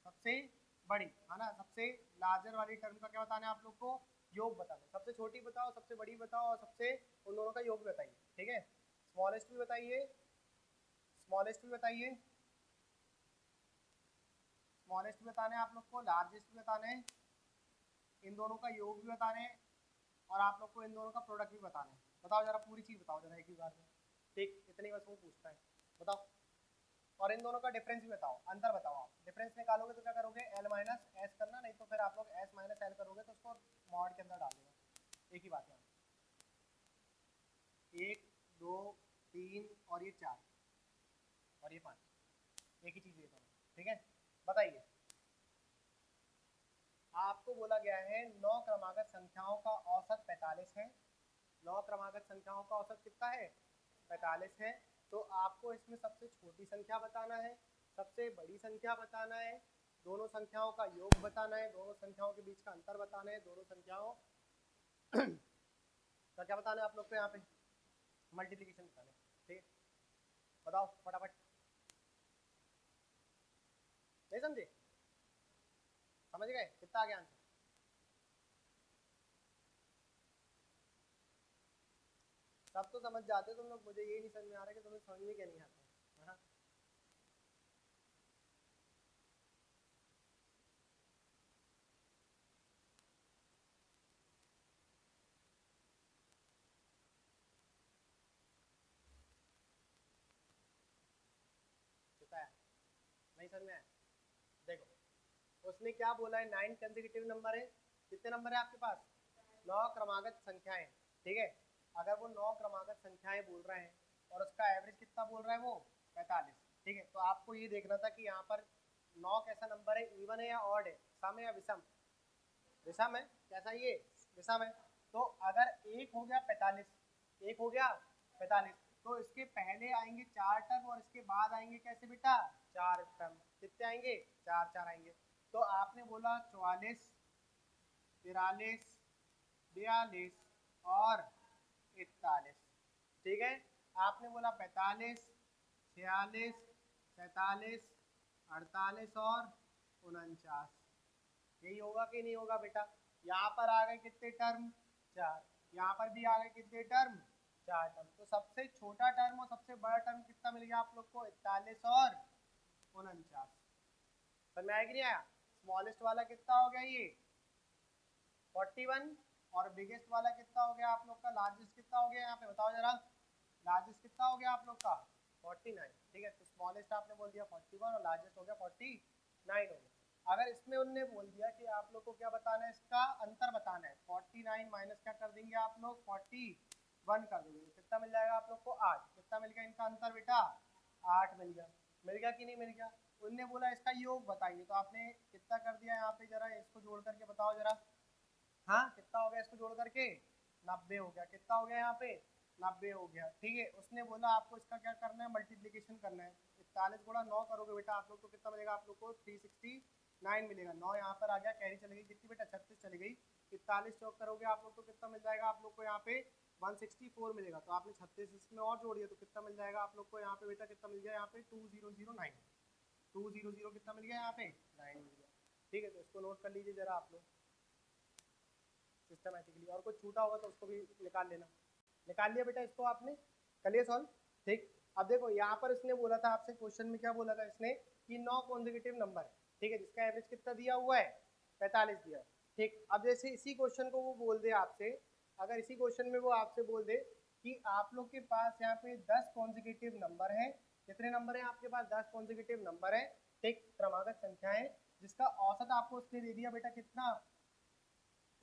सबसे बड़ी, है ना, सबसे लार्जर वाली टर्म का क्या बताना है आप लोग को, योग बताना है, सबसे छोटी बताओ, सबसे बड़ी बताओ, और सबसे उन दोनों का योग बताइए। ठीक है, स्मॉलेस्ट भी बताइए, स्मॉलेस्ट भी बताइए, स्मॉलेस्ट भी बताना है आप लोग को, लार्जेस्ट भी बताना है, इन दोनों का योग भी बताना है, और आप लोग को इन दोनों का प्रोडक्ट भी बताना है। बताओ जरा पूरी चीज बताओ जरा एक ही बार में। ठीक, इतनी बस वो पूछता है, बताओ, और इन दोनों का डिफरेंस भी बताओ, अंतर बताओ। आप डिफरेंस निकालोगे तो क्या करोगे एल माइनस एस करना, नहीं तो फिर आप लोग एस माइनस एल करोगे तो उसको मॉड के अंदर डाल देना, एक ही बात है। 1 2 3 और ये 4 और ये 5, एक ही चीज ये दोनों, ठीक है। बताइए, आपको बोला गया है 9 क्रमागत संख्याओं का औसत 45 है। 9 क्रमागत संख्याओं का औसत कितना है? 45 है। तो आपको इसमें सबसे छोटी संख्या बताना है, सबसे बड़ी संख्या बताना है, दोनों संख्याओं का योग बताना है, दोनों संख्याओं के बीच का अंतर बताना है, दोनों संख्याओं का क्या बताना है आप लोग को, यहाँ पे मल्टीप्लिकेशन बताना है, ठीक है। बताओ फटाफट, नहीं समझे? समझ गए? कितना आ गया आंसर? सब तो समझ जाते तुम लोग, मुझे ये नहीं समझ में आ रहा कि तुम्हें समझ में क्या नहीं आता है ना? कितना है? नहीं समझ में आया? देखो, उसने क्या बोला है, 9 कंसेक्यूटिव नंबर है। कितने नंबर है आपके पास? 9 क्रमागत संख्याएं, ठीक है। अगर वो 9 क्रमागत संख्याएं बोल रहे हैं और उसका एवरेज कितना बोल रहा है वो 45, ठीक है। तो आपको ये देखना था कि यहाँ पर 9 कैसा नंबर है, इवन है या ऑड है, सम है या विषम? विषम है। कैसा ये? विषम है। तो अगर एक हो गया 45, एक हो गया 45, तो इसके पहले आएंगे 4 टर्म और इसके बाद आएंगे कैसे बेटा? 4 टर्म। कितने आएंगे? 4 4 आएंगे। तो आपने बोला 44, 43, 42 और 41, ठीक है। आपने बोला 45, 46, 47, 48 और 49, यही होगा कि नहीं होगा बेटा? यहाँ पर आ गए कितने टर्म? 4। यहाँ पर भी आ गए कितने टर्म? 4 टर्म। तो सबसे छोटा टर्म और सबसे बड़ा टर्म कितना मिल गया आप लोग को? 41 और 49। समझ में आया कि नहीं आया? स्मॉलेस्ट वाला कितना हो गया ये? 41। और बिगेस्ट वाला कितना हो गया आप लोग का? लार्जेस्ट कितना हो गया यहाँ पे बताओ जरा? लार्जेस्ट कितना हो गया आप लोग का? 49, ठीक है। तो स्मॉलेस्ट आपने बोल दिया 41 और लार्जेस्ट हो गया 49 हो गया। अगर इसमें उनने बोल दिया कि आप लोग को क्या बताना है, इसका अंतर बताना है, 49 माइनस क्या कर देंगे आप लोग? 41 कर देंगे। कितना मिल जाएगा आप लोग को? 8। कितना मिल गया इनका अंतर बेटा? 8 मिल गया। मिल गया कि नहीं मिल गया? उनने बोला इसका योग बताइए, तो आपने कितना कर दिया यहाँ पे? जरा इसको जोड़ करके बताओ जरा। हाँ, कितना हो गया इसको जोड़ करके? 90 हो गया। कितना हो गया यहाँ पे? 90 हो गया, ठीक है। उसने बोला आपको इसका क्या करना है? मल्टीप्लीकेशन करना है। 41 गुणा 9 करोगे बेटा आप लोग को कितना मिलेगा? आप लोग को 369 मिलेगा। 9 यहाँ पर आ गया, कैरी चली गई कितनी बेटा? 36 चली गई। 41 चौक करोगे आप लोग को कितना मिल जाएगा? आप लोग को यहाँ पे 164 मिलेगा। तो आपने 36 इसमें और जोड़ दिया तो कितना मिल जाएगा आप लोग को यहाँ पे बेटा? कितना मिल गया यहाँ पे? 2009। 200 कितना मिल गया यहाँ पे? 9 मिल गया, ठीक है। तो इसको नोट कर लीजिए जरा आप लोग सिस्टमैटिकली, और कुछ छूटा होगा तो उसको भी निकाल लेना। निकाल लिया बेटा इसको आपने? कर लिया सॉल्व, ठीक। अब देखो यहाँ पर इसने बोला था आपसे, क्वेश्चन में क्या बोला था इसने कि 9 कॉन्जिक्यूटिव नंबर है, ठीक है, जिसका एवरेज कितना दिया हुआ है? 45 दिया है, ठीक। अब जैसे इसी क्वेश्चन को वो बोल दे आपसे, अगर इसी क्वेश्चन में वो आपसे बोल दे कि आप लोग के पास यहाँ पे 10 कॉन्जिक्यूटिव नंबर है। कितने नंबर है आपके पास? 10 कॉन्जिक्यूटिव नंबर है, ठीक, क्रमागत संख्याएं, जिसका औसत आपको उसने दे दिया बेटा कितना?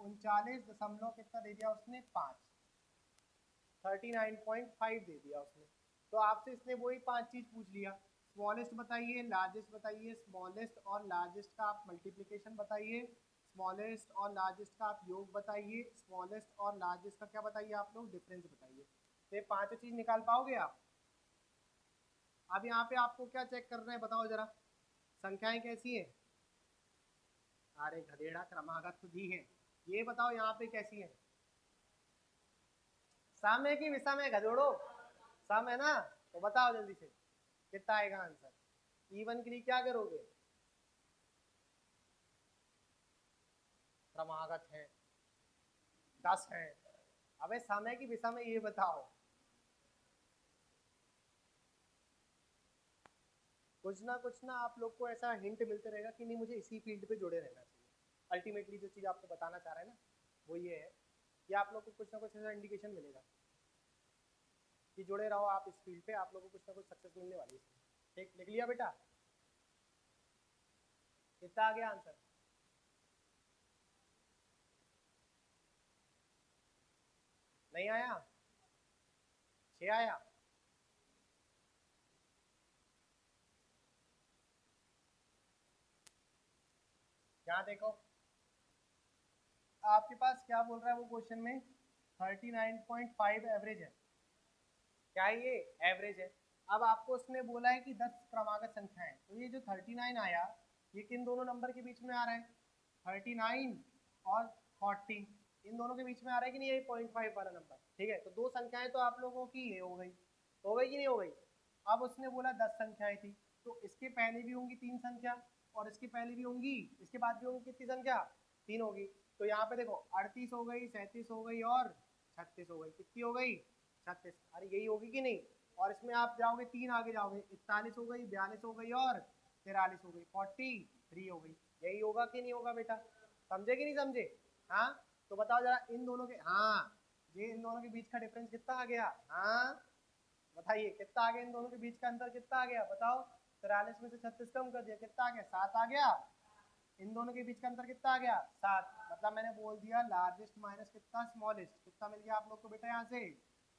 39 कितना दे दिया उसने? 5, 39.5 दे दिया उसने। तो आपसे इसने वही 5 चीज पूछ लिया, स्मॉलेस्ट बताइए, लार्जेस्ट बताइए, स्मॉलेस्ट और लार्जेस्ट का आप मल्टीप्लिकेशन बताइए, स्मॉलेस्ट और लार्जेस्ट का आप योग बताइए, स्मॉलेस्ट और लार्जेस्ट का क्या बताइए आप लोग? डिफरेंस बताइए। तो ये 5 चीज निकाल पाओगे आप? अब यहाँ पे आपको क्या चेक करना है बताओ जरा? संख्याएं कैसी है? अरे गधेड़ा, क्रमागत तो दी है, ये बताओ यहाँ पे कैसी है? सम है कि विषम है गधोड़ो? सम है ना? तो बताओ जल्दी से कितना आएगा आंसर? इवन के लिए क्या करोगे? क्रमागत है, 10 है। अबे समय की विषम है ये बताओ। कुछ ना आप लोग को ऐसा हिंट मिलते रहेगा कि नहीं मुझे इसी फील्ड पे जुड़े रहना चाहिए। अल्टीमेटली जो चीज़ आपको बताना चाह रहा है ना वो ये है कि आप लोग को कुछ ना कुछ ऐसा इंडिकेशन मिलेगा कि जुड़े रहो आप इस फील्ड पे, आप लोगों को कुछ ना कुछ सक्सेस मिलने वाली है। ठीक, लिख लिया बेटा? कितना आ गया आंसर? नहीं आया? 6 आया। यहाँ देखो आपके पास क्या बोल रहा है वो क्वेश्चन में, 39.5 एवरेज है। क्या है ये? एवरेज है। अब आपको उसने बोला है कि 10 क्रमागत संख्या है, तो ये जो 39 आया ये किन दोनों नंबर के बीच में आ रहा है? 39 और 40, इन दोनों के बीच में आ रहा है कि नहीं? ये 0.5 वाला नंबर। ठीक है, तो दो संख्याएं तो आप लोगों की ये हो गई कि नहीं हो गई? अब उसने बोला 10 संख्याएं थी, तो इसके पहले भी होंगी 3 संख्या, और इसके पहले भी होंगी, इसके बाद भी होंगी कितनी संख्या? 3 होगी। तो यहाँ पे देखो 38 हो गई, 37 हो गई और 36 हो गई। कितनी हो गई? 36। अरे यही होगी कि नहीं? और इसमें आप जाओगे 3 आगे जाओगे, 41 हो गई, 42 हो गई और 43 हो गई, 43 हो गई। यही होगा कि नहीं होगा बेटा? समझे कि नहीं समझे? हाँ, तो बताओ जरा इन दोनों के, हाँ ये इन दोनों के बीच का डिफरेंस कितना आ गया? हाँ बताइए कितना आ गया? इन दोनों के बीच का अंतर कितना आ गया बताओ? 43 में से 36 कम कर दिया, कितना आ गया? 7 आ गया। इन दोनों के बीच का अंतर कितना आ गया? 7। मतलब मैंने बोल दिया लार्जेस्ट माइनस कितना? स्मॉलेस्ट। कितना मिल गया आप लोग को बेटा? यहाँ से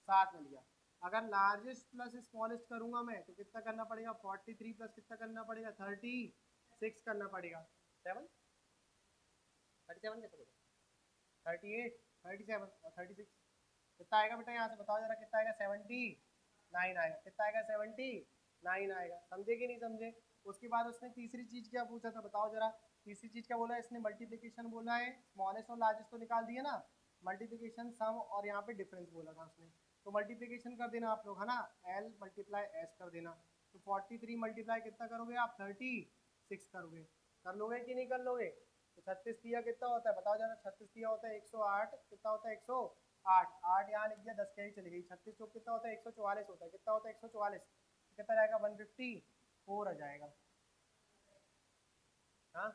7 मिल गया। अगर लार्जेस्ट प्लस स्मॉलेस्ट करूंगा मैं तो कितना करना पड़ेगा? 43 प्लस कितना करना पड़ेगा? 36 करना पड़ेगा। 7 37 कैसे बोला? 38 37 और 36 कितना आएगा बेटा? यहाँ से बताओ जरा कितना आएगा? 79 आएगा। कितना आएगा? 79 आएगा। समझे कि नहीं समझे? उसके बाद उसने तीसरी चीज क्या पूछा था बताओ जरा? तीसरी चीज क्या बोला? इसने मल्टीप्लीकेशन बोला है, स्मॉलेस्ट और लार्जेस्ट तो निकाल दिया ना, मल्टीप्लीकेशन सम और यहाँ पे डिफरेंस बोला था उसने। तो मल्टीप्लीकेशन कर देना आप लोग, है ना, एल मल्टीप्लाई एस कर देना। तो 43 मल्टीप्लाई कितना करोगे आप? 36 करोगे। कर लोगे कि नहीं कर लोगे? तो 36 दिया कितना होता है बताओ जरा? 36 दिया होता है 108। कितना होता है? 108। 8 यहाँ लिख दिया, 10 कैरी चली गई। 36 चौक कितना होता है? 144 होता है। कितना होता है? 144। कितना जाएगा? 154 आ जाएगा। हाँ,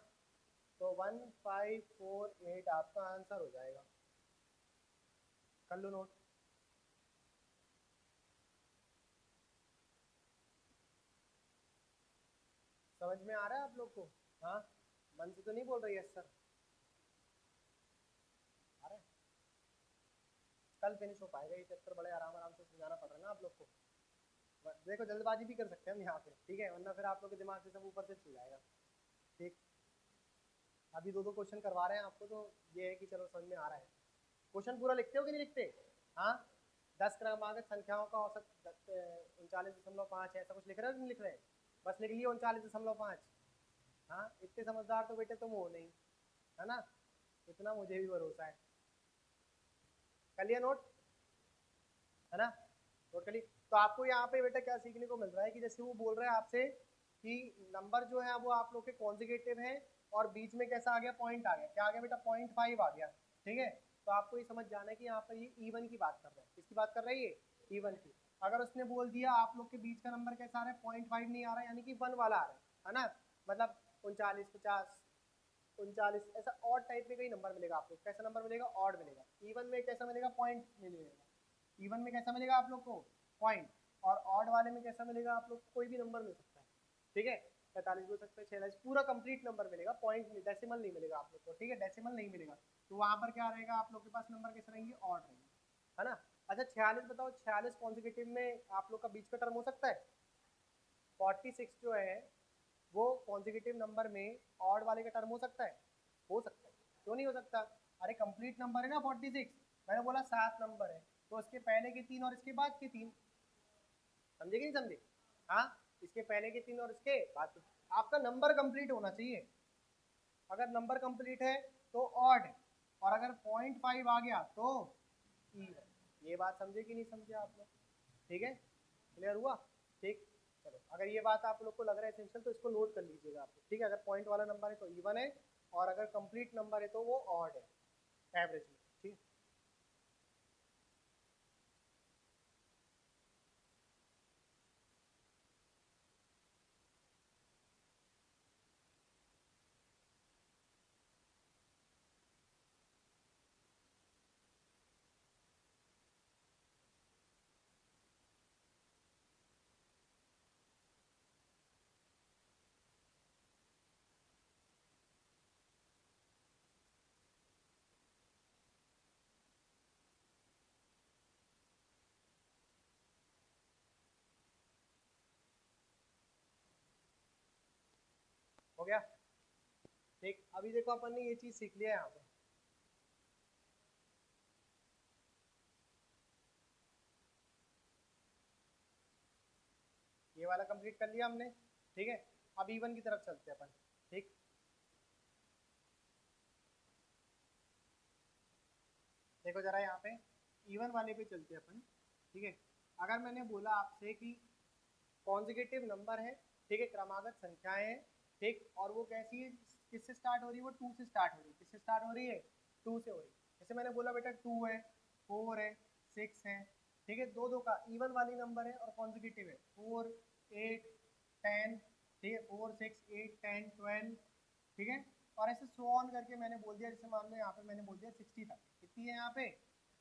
तो 1548 आपका आंसर हो जाएगा। कर लो नोट। समझ में आ रहा है आप लोग को? हाँ, मन से तो नहीं बोल रही है सर? आ रहा है? कल फिनिश हो पाएगा ये चैप्टर, बड़े आराम आराम से समझाना पड़ रहा है ना आप लोग को। देखो जल्दबाजी भी कर सकते हैं हम यहाँ पे, ठीक है, वरना फिर आप लोग के दिमाग से सब ऊपर से चल जाएगा। ठीक, अभी दो दो क्वेश्चन करवा रहे हैं आपको, तो ये है कि चलो समझ में आ रहा है। क्वेश्चन पूरा लिखते हो कि नहीं लिखते? हाँ, 10 क्रमागत संख्याओं का औसत 39.5 है, ऐसा कुछ लिख रहे हो कि नहीं लिख रहे? बस लिख लिए 39.5। हाँ, इतने समझदार तो बेटे तुम हो नहीं, है ना, इतना मुझे भी भरोसा है। कर लिया नोट, है ना? नोट कर ली। तो आपको यहाँ पे बेटा क्या सीखने को मिल रहा है कि जैसे वो बोल रहा है आपसे कि नंबर जो है वो आप लोग के कॉन्जिगेटिव है, और बीच में कैसा आ गया? पॉइंट आ गया। क्या आ गया बेटा? 0.5 आ गया। ठीक है, तो आपको ये समझ जाना है कि यहाँ पर ये इवन की बात कर रहा है। किसकी बात कर रहा है ये? इवन की। अगर उसने बोल दिया आप लोग के बीच का नंबर कैसा आ रहा है? 0.5 नहीं आ रहा है, यानी कि 1 वाला आ रहा है ना, मतलब 39, 50, 39, ऐसा ऑड टाइप में कई नंबर मिलेगा आपको। कैसा नंबर मिलेगा? ऑड मिलेगा। इवन में कैसा मिलेगा? पॉइंट मिलेगा। इवन में कैसा मिलेगा आप लोग को? पॉइंट। और ऑड वाले में कैसा मिलेगा आप लोग को? कोई भी नंबर मिल सकता है। ठीक है, 45 भी हो सकता है, 46, पूरा कंप्लीट नंबर मिलेगा, पॉइंट डेसिमल नहीं मिलेगा आप लोग को। ठीक है, डेसिमल नहीं मिलेगा। तो वहां पर क्या रहेगा आप लोग के पास? नंबर कैसे रहेंगे? ऑड रहेंगे, है ना? अच्छा 46 बताओ, 46 कॉन्जिक्यूटिव में आप लोग का बीच का टर्म हो सकता है? 46 जो है वो कॉन्जिक्यूटिव नंबर में ऑड वाले का टर्म हो सकता है? हो सकता है। क्यों नहीं हो सकता? अरे कंप्लीट नंबर है ना 46। मैंने बोला 7 नंबर है, तो उसके पहले के 3 और इसके बाद के 3। समझे कि नहीं समझे? हाँ, इसके पहले के 3 और इसके बाद के। आपका नंबर कंप्लीट होना चाहिए। अगर नंबर कंप्लीट है तो ऑड है, और अगर 0.5 आ गया तो इवन। ये बात समझे कि नहीं समझे आप लोग? ठीक है, क्लियर हुआ? ठीक, चलो अगर ये बात आप लोग को लग रहा है एसेंशियल तो इसको नोट कर लीजिएगा आप लोग। ठीक है, अगर पॉइंट वाला नंबर है तो इवन है, और अगर कंप्लीट नंबर है तो वो ऑड है एवरेज में। ठीक। हो गया। ठीक, अभी देखो अपन ने ये चीज सीख लिया है यहाँ पे। ये वाला कंप्लीट कर लिया हमने, ठीक है। अब इवन की तरफ चलते हैं अपन। ठीक, देखो जरा यहाँ पे इवन वाले पे चलते हैं अपन। ठीक है, अगर मैंने बोला आपसे कि कॉन्जिगेटिव नंबर है, ठीक है, क्रमागत संख्याएं हैं, ठीक, और वो कैसी है, किससे स्टार्ट हो रही है, वो टू से स्टार्ट हो रही है। किससे स्टार्ट हो रही है, टू से हो रही है। जैसे मैंने बोला बेटा टू है, फोर है, सिक्स है, ठीक है, दो दो का इवन वाली नंबर है और कॉन्जिगेटिव है, फोर, एट, टेन, ठीक है, four, six, eight, ten, twelve, ठीक है, और ऐसे सो ऑन करके मैंने बोल दिया। जैसे मान लो यहाँ पे मैंने बोल दिया 60 तक, कितनी है यहाँ पे,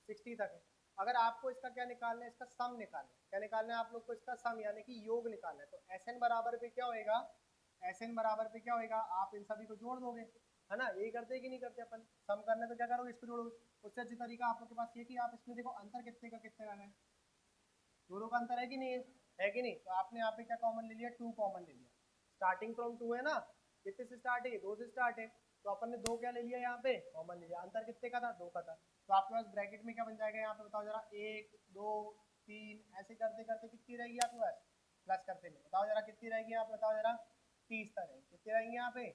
60 तक है। अगर आपको इसका क्या निकालना है, इसका सम निकालना है। क्या निकालना है आप लोग को, इसका सम यानी कि योग निकालना है। तो एस एन बराबर पे क्या होएगा, एस एन बराबर पे क्या होएगा, आप इन सभी को जोड़ दोगे, है ना। यही करते हैं कि नहीं करते अपन, सम करना है तो क्या करोगे, इसको जोड़ोगे। उससे अच्छी तरीका आप लोग के पास ये कि आप इसमें देखो अंतर कितने का कितने का है, दोनों का अंतर है कि नहीं है कि नहीं। तो आपने यहाँ पे क्या कॉमन ले लिया, टू कॉमन ले लिया। स्टार्टिंग फ्रॉम टू है ना, कितने से स्टार्ट है, दो से स्टार्ट है। तो अपन ने दो क्या ले लिया यहाँ पे, कॉमन ले लिया। अंतर कितने का था, दो का था। तो आपके पास ब्रैकेट में क्या बन जाएगा यहाँ पे, बताओ जरा, एक, दो, तीन, ऐसे करते करते कितनी रहेगी आपके पास, प्लस करते में बताओ जरा कितनी रहेगी, आप बताओ जरा, 30 तक रहेगी। कितनी रहेंगे यहाँ पे,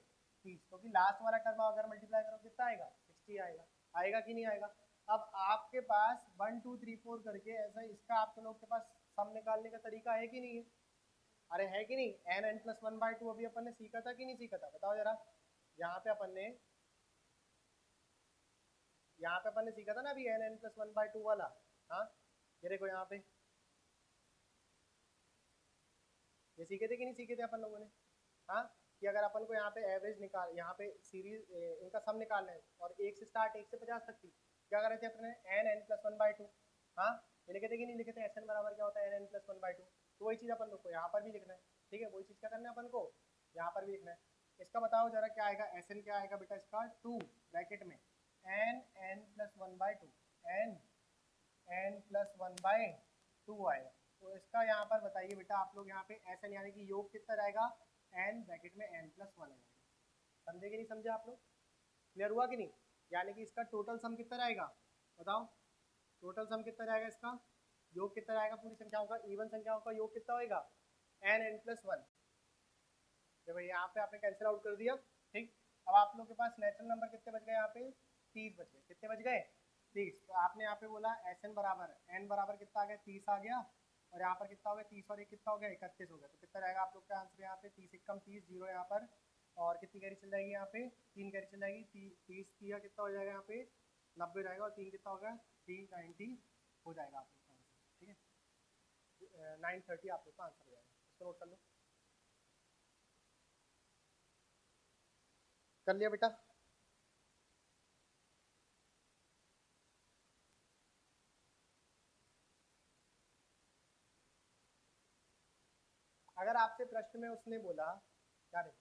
30, क्योंकि लास्ट वाला टर्म अगर मल्टीप्लाई करो कितना आएगा, 60 आएगा। आएगा कि नहीं आएगा। अब आपके पास 1 2 3 4 करके ऐसा इसका आप लोग के पास सम निकालने का तरीका है कि नहीं है, अरे है कि नहीं। N N plus one by two अभी अपन ने सीखा था कि नहीं सीखा था, बताओ जरा। यहाँ पे अपन ने यहाँ पे अपन ने सीखा था ना अभी, n N plus one by two वाला। हाँ, ये देखो यहाँ पे, ये सीखे थे कि नहीं सीखे थे अपन लोगों ने। हाँ, कि अगर अपन को यहाँ पे एवरेज निकाल, यहाँ पे सीरीज इनका सम निकालना है, और एक से स्टार्ट, एक से 50 तक थी, क्या कर रहे थे अपने, n N plus one by two. हाँ, ये लिखे थे कि नहीं लिखे थे, एस एन बराबर क्या होता है, N N plus one by two. तो वही चीज़ अपन लोग को यहाँ पर भी लिखना है, ठीक है। वही चीज़ क्या करना है अपन को, यहाँ पर भी लिखना है। इसका बताओ जरा क्या आएगा, एस एन क्या आएगा बेटा, इसका टू ब्रैकेट में n N plus one by two, n N plus one by two आएगा। तो इसका यहाँ पर बताइए बेटा आप लोग, यहाँ पे एस एन यानी कि योग कितना रहेगा, एन ब्रैकेट में एन प्लस वन आएगा। समझे कि नहीं समझे आप लोग, क्लियर हुआ कि नहीं। यानी कि इसका टोटल सम कितना रहेगा, बताओ, टोटल सम कितना रहेगा इसका, योग कितना रहेगा पूरी संख्याओं का, इवन संख्याओं का योग कितना होएगा, एन एन प्लस वन। देखो यहाँ पे आपने कैंसिल आउट कर दिया, ठीक। अब आप लोग के पास नेचुरल नंबर कितने बच गए यहाँ पे, 30 बच गए। कितने बच गए, 30। तो आपने यहाँ पे बोला एस एन बराबर, एन बराबर कितना आ गया, 30 आ गया, और यहाँ पर कितना हो गया, 30 और एक कितना हो गया, 31 हो गया। तो कितना रहेगा आप लोग का आंसर यहाँ पे, 30 एकम 30, जीरो यहाँ पर, और कितनी कैरी चल जाएगी यहाँ पे, 3 कैरी चल जाएगी, 30 किया कितना हो जाएगा यहाँ पे, 90 हो जाएगा, और 3 कितना होगा, 390 हो जाएगा आप लोग का आंसर, ठीक है। 930 आप लोग का आंसर हो जाएगा, इसको नोट कर लो। कर लिया बेटा। अगर आपसे प्रश्न में उसने बोला, क्या रे,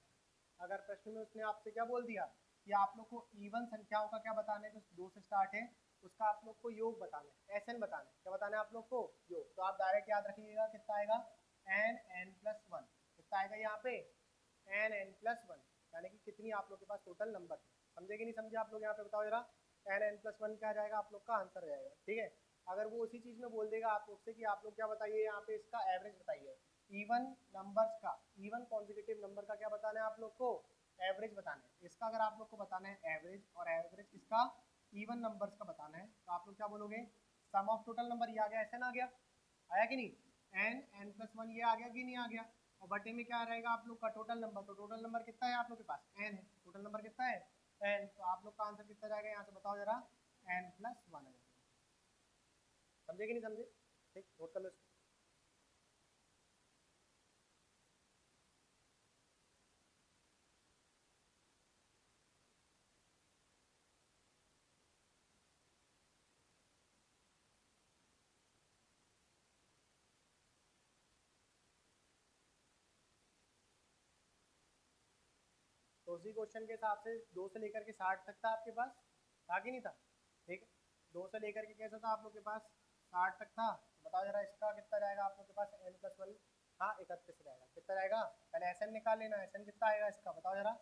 अगर प्रश्न में उसने आपसे क्या बोल दिया कि आप लोग को इवन संख्याओं का क्या बताना है, जो दो से स्टार्ट है, उसका आप लोग को योग बताना है, एस एन बताना है। क्या बताना है आप लोग को, योग। तो आप डायरेक्ट याद रखिएगा कितना आएगा, एन एन प्लस वन। कितना आएगा यहाँ पे, एन एन प्लस वन, यानी कि कितनी आप लोग के पास टोटल नंबर है। समझे कि नहीं समझे आप लोग, यहाँ पे बताओ जरा, एन एन प्लस वन क्या जाएगा आप लोग का आंसर हो जाएगा, ठीक है। अगर वो उसी चीज में बोल देगा आप लोग से कि आप लोग क्या बताइए यहाँ पे, इसका एवरेज बताइए, इवन नंबर्स का, इवन कॉन्जिक्यूटिव नंबर का क्या बताना है आप लोग को, एवरेज बताना है। इसका अगर आप लोग को बताना है एवरेज, और एवरेज किसका, इवन नंबर्स का बताना है, तो आप लोग क्या बोलोगे, सम ऑफ टोटल नंबर, ये आ गया, ऐसा ना आ गया, आया कि नहीं, एन एन प्लस वन, ये आ गया कि नहीं आ गया। और बटे में क्या रहेगा आप लोग का, टोटल नंबर। तो टोटल नंबर कितना है आप लोग के पास, एन है, टोटल नंबर कितना है, एन। तो आप लोग का आंसर कितना जाएगा यहाँ से, बताओ जरा, एन प्लस वन है। समझे कि नहीं समझे, ठीक, नोट कर लो इसको। तो उसी क्वेश्चन के हिसाब से 2 से लेकर के 60 तक था आपके पास, था कि नहीं था, ठीक है। 2 से लेकर के कैसा था आप लोग के पास, 60 तक था। तो बताओ जरा इसका कितना जाएगा आप लोग के पास, एन प्लस वन, हाँ 31 रहेगा। कितना रहेगा, पहले एस एन निकाल लेना। एस एन कितना आएगा इसका बताओ जरा,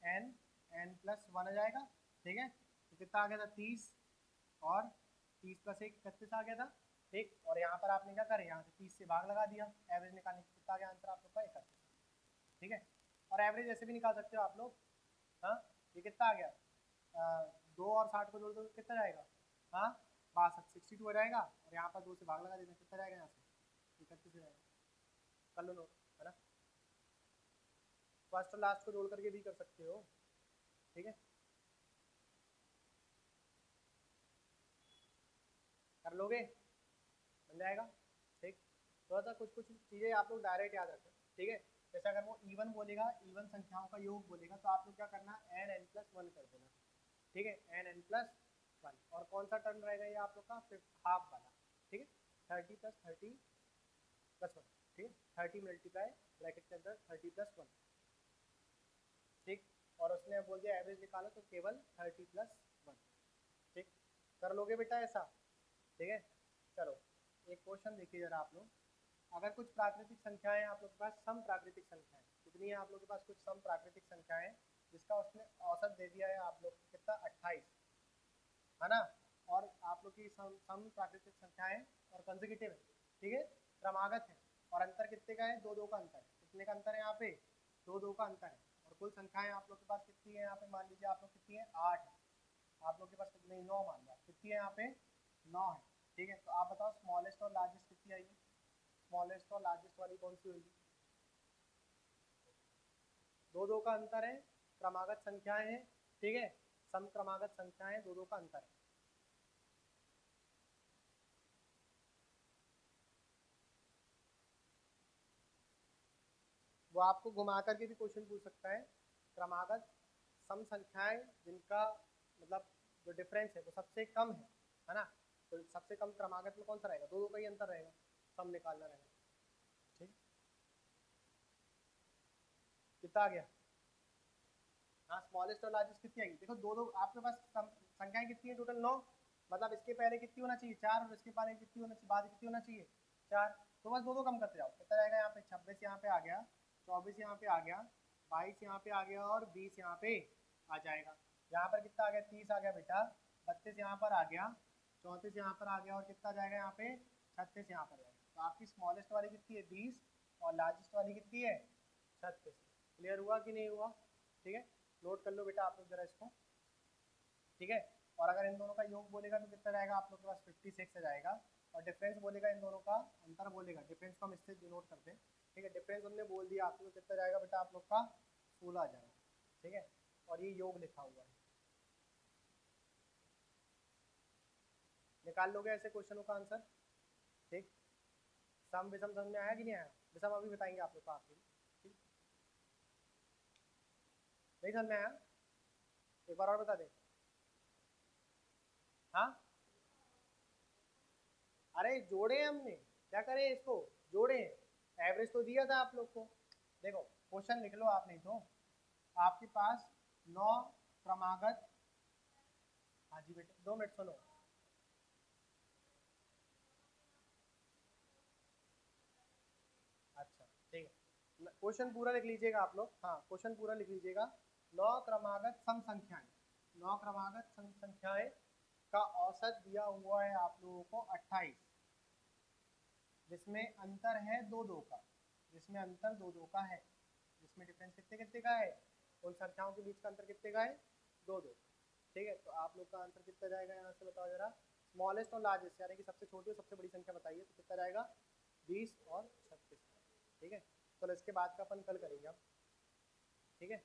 एन एन प्लस 1 आ जाएगा। ठीक है, तो कितना आ गया था 30, और 30 प्लस 1 31 आ गया था। ठीक, और यहाँ पर आपने क्या करें, यहाँ से 30 से भाग लगा दिया, एवरेज निकालने की कितना आ गया आंसर आप लोग का 31। ठीक है, और एवरेज ऐसे भी निकाल सकते हो आप लोग। हाँ, ये कितना आ गया, 2 और 60 को जोड़ दो कितना जाएगा, हाँ 62 62 हो जाएगा, और यहाँ पर 2 से भाग लगा देना कितना जाएगा, यहाँ से 31 हो जाएगा। कर लो नोट, है ना। फर्स्ट और लास्ट को जोड़ करके भी कर सकते हो। ठीक है, कर लोगे, बन जाएगा। ठीक, थोड़ा सा कुछ कुछ चीज़ें आप लोग डायरेक्ट याद रखें। ठीक है, जैसे अगर वो इवन बोलेगा, इवन संख्याओं का योग बोलेगा, तो आप लोग क्या करना, एन एन प्लस 1 कर देना। ठीक है, एन एन प्लस 1, और कौन सा टर्म रहेगा ये आप लोग का, फिर हाफ वाला। ठीक है, 30 प्लस 30 प्लस 1। ठीक है, 30 मल्टीप्लाई ब्रैकेट के अंदर 30 प्लस 1। ठीक, और उसने बोल दिया एवरेज निकालो, तो केवल 30 प्लस 1। ठीक, कर लोगे बेटा ऐसा। ठीक है, चलो एक क्वेश्चन देखिए जरा आप लोग। अगर कुछ प्राकृतिक संख्याएं आप लोग के पास, सम प्राकृतिक संख्याएं कितनी है आप लोग के पास, कुछ सम प्राकृतिक संख्याएं जिसका उसने औसत दे दिया है आप लोग को कितना 28, है ना। और आप लोग की सम प्राकृतिक संख्याएं और कंसेक्यूटिव है। ठीक है, क्रमागत है, और अंतर कितने का है, 2 2 का अंतर है। कितने का अंतर है यहाँ पे, 2 2 का अंतर है। और कुल संख्याएं आप लोग के पास कितनी है यहाँ पे, मान लीजिए आप लोग कितनी है 8 है। आप लोग के पास कितनी, 9 मान लो, कितनी है यहाँ पे 9 है। ठीक है, तो आप बताओ स्मॉलेस्ट और लार्जेस्ट कितनी आएगी, स्मॉलेस्ट और लार्जेस्ट वाली कौन सी होगी, 2 2 का अंतर है, क्रमागत संख्याएं हैं। ठीक है, सम क्रमागत संख्याएं, 2 2 का अंतर है। वो आपको घुमा करके भी क्वेश्चन पूछ सकता है। क्रमागत सम संख्याएं जिनका मतलब जो डिफरेंस है वो सबसे कम है ना। तो सबसे कम क्रमागत में कौन सा रहेगा, 2 2 का ही अंतर रहेगा, सम निकालना रहेगा। ठीक, कितना आ गया, हाँ स्मॉलेस्ट और लार्जेस्ट कितनी आएगी, देखो 2 2 आपके पास संख्याएं कितनी है टोटल 9, मतलब इसके पहले कितनी होना चाहिए 4, और इसके पहले कितनी होना चाहिए, बाद कितनी होना चाहिए 4। तो बस 2 2 कम करते जाओ, कितना रहेगा यहाँ पे, 26 यहाँ पे आ गया, 24 यहाँ पे आ गया, 22 यहाँ पे आ गया, और 20 यहाँ पे आ जाएगा। यहाँ पर कितना आ गया, 30 आ गया बेटा, 32 यहाँ पर आ गया, 34 यहाँ पर आ गया, और कितना जाएगा यहाँ पे 36 यहाँ पर जाएगा। तो आपकी स्मॉलेस्ट वाली कितनी है 20, और लार्जेस्ट वाली कितनी है 36। क्लियर हुआ कि नहीं हुआ। ठीक है, नोट कर लो बेटा आप लोग जरा इसको। ठीक है, और अगर इन दोनों का योग बोलेगा तो कितना जाएगा आप लोग के पास 56 आ जाएगा, और डिफरेंस बोलेगा इन दोनों का, अंतर बोलेगा, डिफरेंस को हम इससे डिनोट करते हैं। ठीक है, डिफरेंस हमने बोल दिया आप लोग कितना जाएगा बेटा आप लोग का 16 आ जाएगा। ठीक है, और ये योग लिखा हुआ है, निकाल लोगे ऐसे क्वेश्चनों का आंसर। ठीक, सम विषम समझ में आया कि नहीं आया, विषम अभी बताएंगे आप लोग का आखिर। ठीक, नहीं समझ में आया, एक बार और बता दें। हाँ, अरे जोड़े हमने, क्या करें इसको, जोड़े, एवरेज तो दिया था आप लोग को। देखो क्वेश्चन लिख लो आप, नहीं तो आपके पास 9 क्रमागत, हाँ जी बेटा 2 मिनट सुनो, अच्छा ठीक है, क्वेश्चन पूरा लिख लीजिएगा आप लोग, हाँ क्वेश्चन पूरा लिख लीजिएगा। 9 क्रमागत सम संख्याएं, 9 क्रमागत सम संख्याएं का औसत दिया हुआ है आप लोगों को 28, जिसमें अंतर है 2 2 का, जिसमें अंतर 2 2 का है, जिसमें डिफरेंस कितने कितने का है, उन संख्याओं के बीच का अंतर कितने का है 2 2। ठीक है, तो आप लोग का आंसर कितना जाएगा यहाँ से बताओ जरा, स्मॉलेस्ट और लार्जेस्ट यानी कि सबसे छोटी और सबसे बड़ी संख्या बताइए, तो कितना जाएगा 20 और 36। ठीक है, चलो इसके बाद का अपन कल करेंगे अब। ठीक है।